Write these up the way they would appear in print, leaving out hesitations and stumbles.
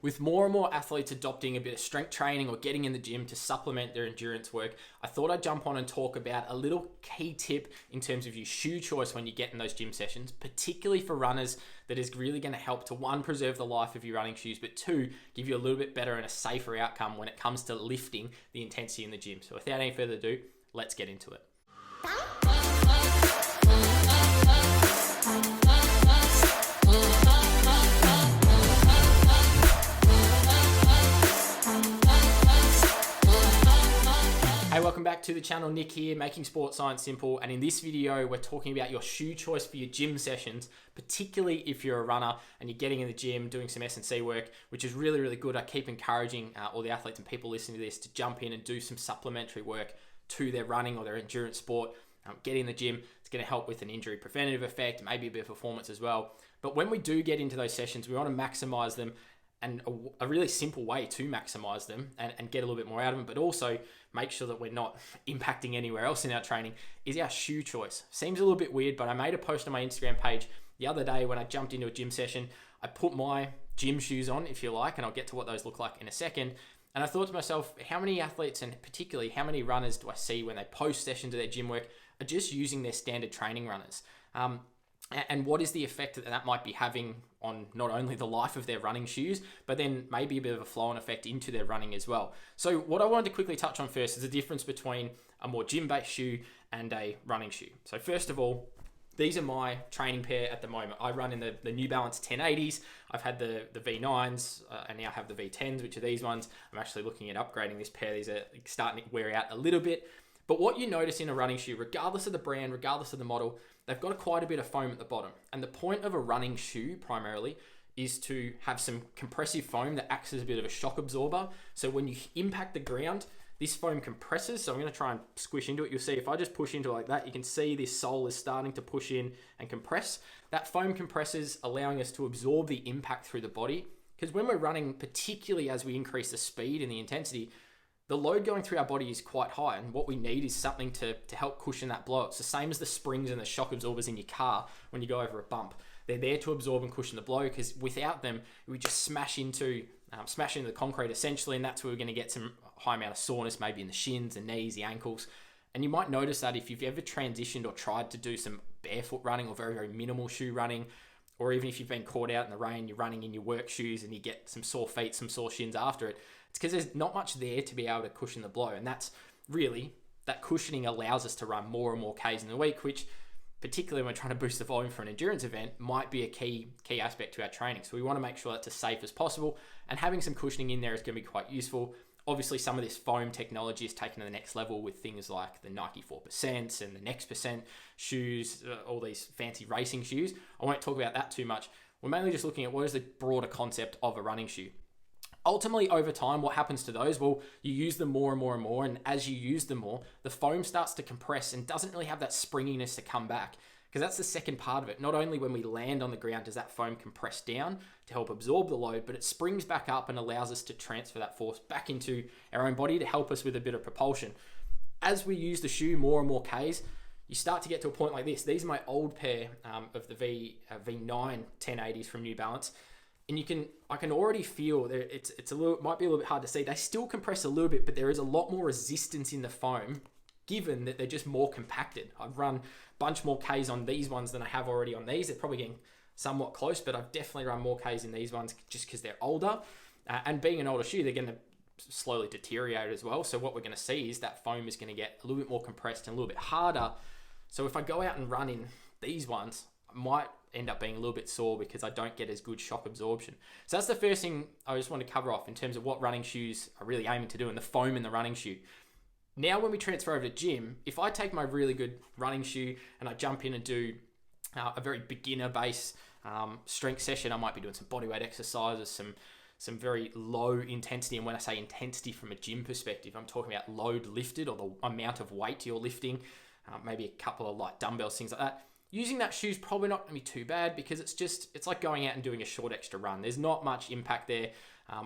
With more and more athletes adopting a bit of strength training or getting in the gym to supplement their endurance work, I thought I'd jump on and talk about a little key tip in terms of your shoe choice when you get in those gym sessions, particularly for runners, that is really going to help to, one, preserve the life of your running shoes, but two, give you a little bit better and a safer outcome when it comes to lifting the intensity in the gym. So without any further ado, let's get into it. Hey, welcome back to the channel. Nick here, making sports science simple. And in this video, we're talking about your shoe choice for your gym sessions, particularly if you're a runner and you're getting in the gym, doing some S&C work, which is really, really good. I keep encouraging all the athletes and people listening to this to jump in and do some supplementary work to their running or their endurance sport. Get in the gym. It's going to help with an injury preventative effect, maybe a bit of performance as well. But when we do get into those sessions, we want to maximize them. And a really simple way to maximize them and get a little bit more out of them, but also make sure that we're not impacting anywhere else in our training, is our shoe choice. Seems a little bit weird, but I made a post on my Instagram page the other day when I jumped into a gym session. I put my gym shoes on, if you like, and I'll get to what those look like in a second. And I thought to myself, how many athletes and particularly how many runners do I see when they post sessions of their gym work are just using their standard training runners? And what is the effect that that might be having on not only the life of their running shoes, but then maybe a bit of a flow-on effect into their running as well. So what I wanted to quickly touch on first is the difference between a more gym-based shoe and a running shoe. So first of all, these are my training pair at the moment. I run in the New Balance 1080s. I've had the V9s and now have the V10s, which are these ones. I'm actually looking at upgrading this pair. These are starting to wear out a little bit. But what you notice in a running shoe, regardless of the brand, regardless of the model, they've got quite a bit of foam at the bottom. And the point of a running shoe primarily is to have some compressive foam that acts as a bit of a shock absorber. So when you impact the ground, this foam compresses. So I'm going to try and squish into it. You'll see if I just push into it like that, you can see this sole is starting to push in and compress. That foam compresses, allowing us to absorb the impact through the body. Because when we're running, particularly as we increase the speed and the intensity, the load going through our body is quite high, and what we need is something to help cushion that blow. It's the same as the springs and the shock absorbers in your car when you go over a bump. They're there to absorb and cushion the blow, because without them, we just smash into the concrete essentially, and that's where we're going to get some high amount of soreness, maybe in the shins, the knees, the ankles. And you might notice that if you've ever transitioned or tried to do some barefoot running or very, very minimal shoe running, or even if you've been caught out in the rain, you're running in your work shoes and you get some sore feet, some sore shins after it, it's because there's not much there to be able to cushion the blow. And that's really, that cushioning allows us to run more and more Ks in the week, which particularly when we're trying to boost the volume for an endurance event might be a key aspect to our training. So we want to make sure that's as safe as possible, and having some cushioning in there is going to be quite useful. Obviously, some of this foam technology is taken to the next level with things like the Nike 4% and the Next% shoes, all these fancy racing shoes. I won't talk about that too much. We're mainly just looking at what is the broader concept of a running shoe. Ultimately, over time, what happens to those? Well, you use them more and more and more, and as you use them more, the foam starts to compress and doesn't really have that springiness to come back. Because that's the second part of it. Not only when we land on the ground does that foam compress down to help absorb the load, but it springs back up and allows us to transfer that force back into our own body to help us with a bit of propulsion. As we use the shoe more and more Ks, you start to get to a point like this. These are my old pair of the V9 1080s from New Balance. And I can already feel that it's a little, might be a little bit hard to see. They still compress a little bit, but there is a lot more resistance in the foam, given that they're just more compacted. I've run a bunch more Ks on these ones than I have already on these. They're probably getting somewhat close, but I've definitely run more Ks in these ones just because they're older. And being an older shoe, they're going to slowly deteriorate as well. So what we're going to see is that foam is going to get a little bit more compressed and a little bit harder. So if I go out and run in these ones, I might end up being a little bit sore because I don't get as good shock absorption. So that's the first thing I just want to cover off in terms of what running shoes are really aiming to do and the foam in the running shoe. Now, when we transfer over to gym, if I take my really good running shoe and I jump in and do a very beginner-based strength session, I might be doing some bodyweight exercises, some very low intensity. And when I say intensity from a gym perspective, I'm talking about load lifted or the amount of weight you're lifting, maybe a couple of light dumbbells, things like that. Using that shoe is probably not going to be too bad because it's like going out and doing a short extra run. There's not much impact there,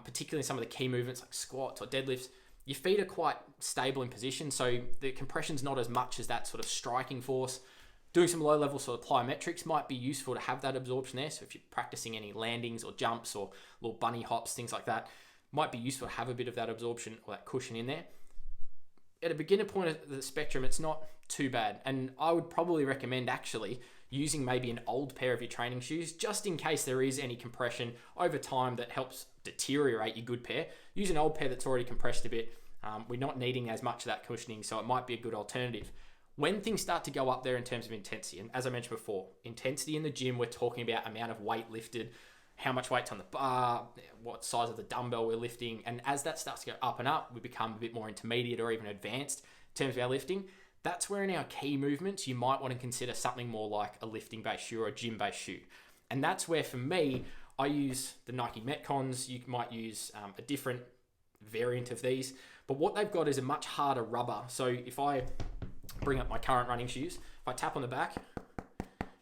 particularly some of the key movements like squats or deadlifts. Your feet are quite stable in position, so the compression's not as much as that sort of striking force. Doing some low level sort of plyometrics might be useful to have that absorption there. So if you're practicing any landings or jumps or little bunny hops, things like that, might be useful to have a bit of that absorption or that cushion in there. At a beginner point of the spectrum, it's not too bad. And I would probably recommend actually using maybe an old pair of your training shoes, just in case there is any compression over time that helps deteriorate your good pair. Use an old pair that's already compressed a bit. We're not needing as much of that cushioning, so it might be a good alternative. When things start to go up there in terms of intensity, and as I mentioned before, intensity in the gym, we're talking about amount of weight lifted, how much weight's on the bar, what size of the dumbbell we're lifting. And as that starts to go up and up, we become a bit more intermediate or even advanced in terms of our lifting. That's where in our key movements, you might want to consider something more like a lifting-based shoe or a gym-based shoe. And that's where, for me, I use the Nike Metcons. You might use a different variant of these. But what they've got is a much harder rubber. So if I bring up my current running shoes, if I tap on the back,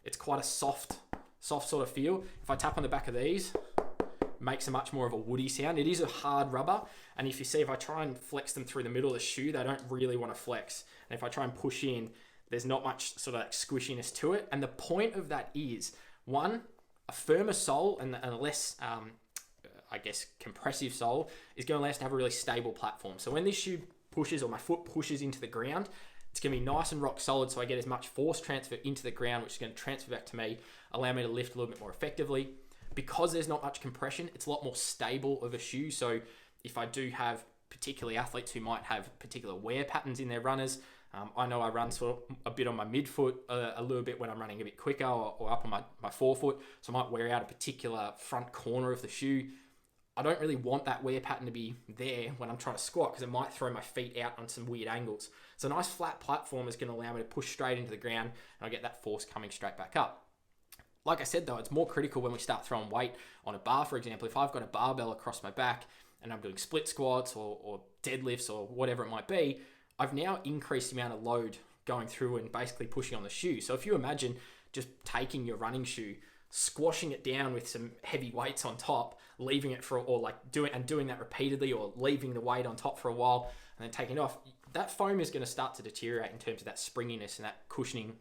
it's quite a soft sort of feel. If I tap on the back of these, it makes a much more of a woody sound. It is a hard rubber, and if you see, if I try and flex them through the middle of the shoe, they don't really want to flex. And if I try and push in, there's not much sort of like squishiness to it. And the point of that is, one, a firmer sole and a less, compressive sole is going to allow us to have a really stable platform. So when this shoe pushes, or my foot pushes into the ground, it's going to be nice and rock solid, so I get as much force transfer into the ground, which is going to transfer back to me, allow me to lift a little bit more effectively. Because there's not much compression, it's a lot more stable of a shoe. So if I do have particularly athletes who might have particular wear patterns in their runners, I know I run sort of a bit on my midfoot, a little bit when I'm running a bit quicker, or up on my forefoot, so I might wear out a particular front corner of the shoe. I don't really want that wear pattern to be there when I'm trying to squat, because it might throw my feet out on some weird angles. So a nice flat platform is going to allow me to push straight into the ground, and I get that force coming straight back up. Like I said though, it's more critical when we start throwing weight on a bar, for example. If I've got a barbell across my back and I'm doing split squats or deadlifts or whatever it might be, I've now increased the amount of load going through and basically pushing on the shoe. So if you imagine just taking your running shoe, squashing it down with some heavy weights on top, leaving it doing that repeatedly, or leaving the weight on top for a while and then taking it off, that foam is going to start to deteriorate in terms of that springiness and that cushioning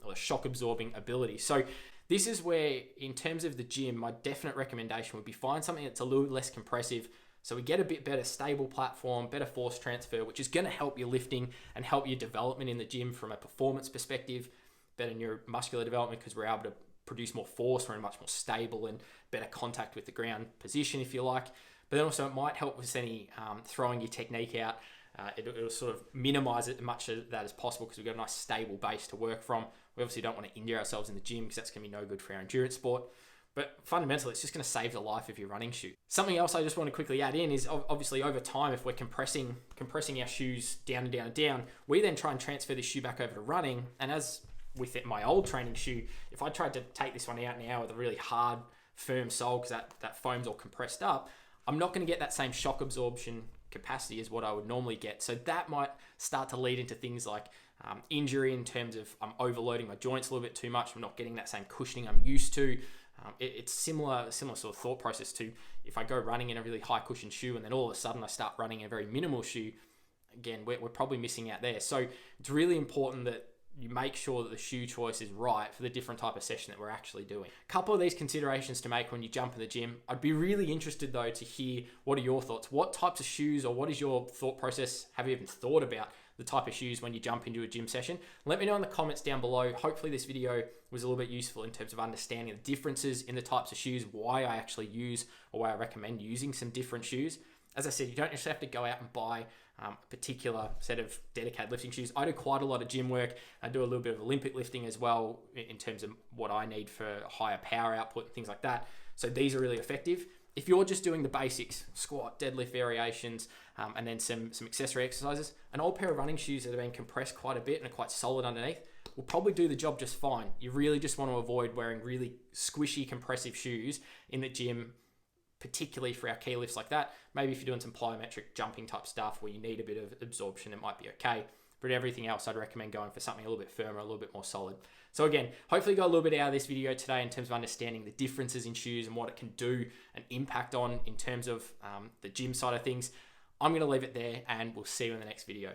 or shock absorbing ability. So this is where, in terms of the gym, my definite recommendation would be find something that's a little less compressive, so we get a bit better stable platform, better force transfer, which is going to help your lifting and help your development in the gym from a performance perspective, better neuromuscular development, because we're able to produce more force. We're in a much more stable and better contact with the ground position, if you like. But then also it might help with any throwing your technique out. It'll sort of minimize it as much of that as possible, because we've got a nice stable base to work from. We obviously don't want to injure ourselves in the gym, because that's going to be no good for our endurance sport. But fundamentally, it's just going to save the life of your running shoe. Something else I just want to quickly add in is, obviously over time, if we're compressing our shoes down and down and down, we then try and transfer this shoe back over to running. And as with my old training shoe, if I tried to take this one out now with a really hard, firm sole, because that foam's all compressed up, I'm not going to get that same shock absorption capacity as what I would normally get. So that might start to lead into things like injury, in terms of I'm overloading my joints a little bit too much. I'm not getting that same cushioning I'm used to. It's similar sort of thought process to if I go running in a really high cushion shoe and then all of a sudden I start running in a very minimal shoe. Again, we're probably missing out there. So it's really important that you make sure that the shoe choice is right for the different type of session that we're actually doing. A couple of these considerations to make when you jump in the gym. I'd be really interested though to hear, what are your thoughts? What types of shoes, or what is your thought process? Have you even thought about the type of shoes when you jump into a gym session? Let me know in the comments down below. Hopefully this video was a little bit useful in terms of understanding the differences in the types of shoes, why I actually use, or why I recommend using some different shoes. As I said, you don't just have to go out and buy a particular set of dedicated lifting shoes. I do quite a lot of gym work. I do a little bit of Olympic lifting as well, in terms of what I need for higher power output and things like that. So these are really effective. If you're just doing the basics, squat, deadlift variations, and then some accessory exercises, an old pair of running shoes that have been compressed quite a bit and are quite solid underneath will probably do the job just fine. You really just want to avoid wearing really squishy, compressive shoes in the gym, particularly for our key lifts like that. Maybe if you're doing some plyometric jumping type stuff where you need a bit of absorption, it might be okay. But everything else, I'd recommend going for something a little bit firmer, a little bit more solid. So again, hopefully you got a little bit out of this video today in terms of understanding the differences in shoes and what it can do and impact on in terms of the gym side of things. I'm going to leave it there, and we'll see you in the next video.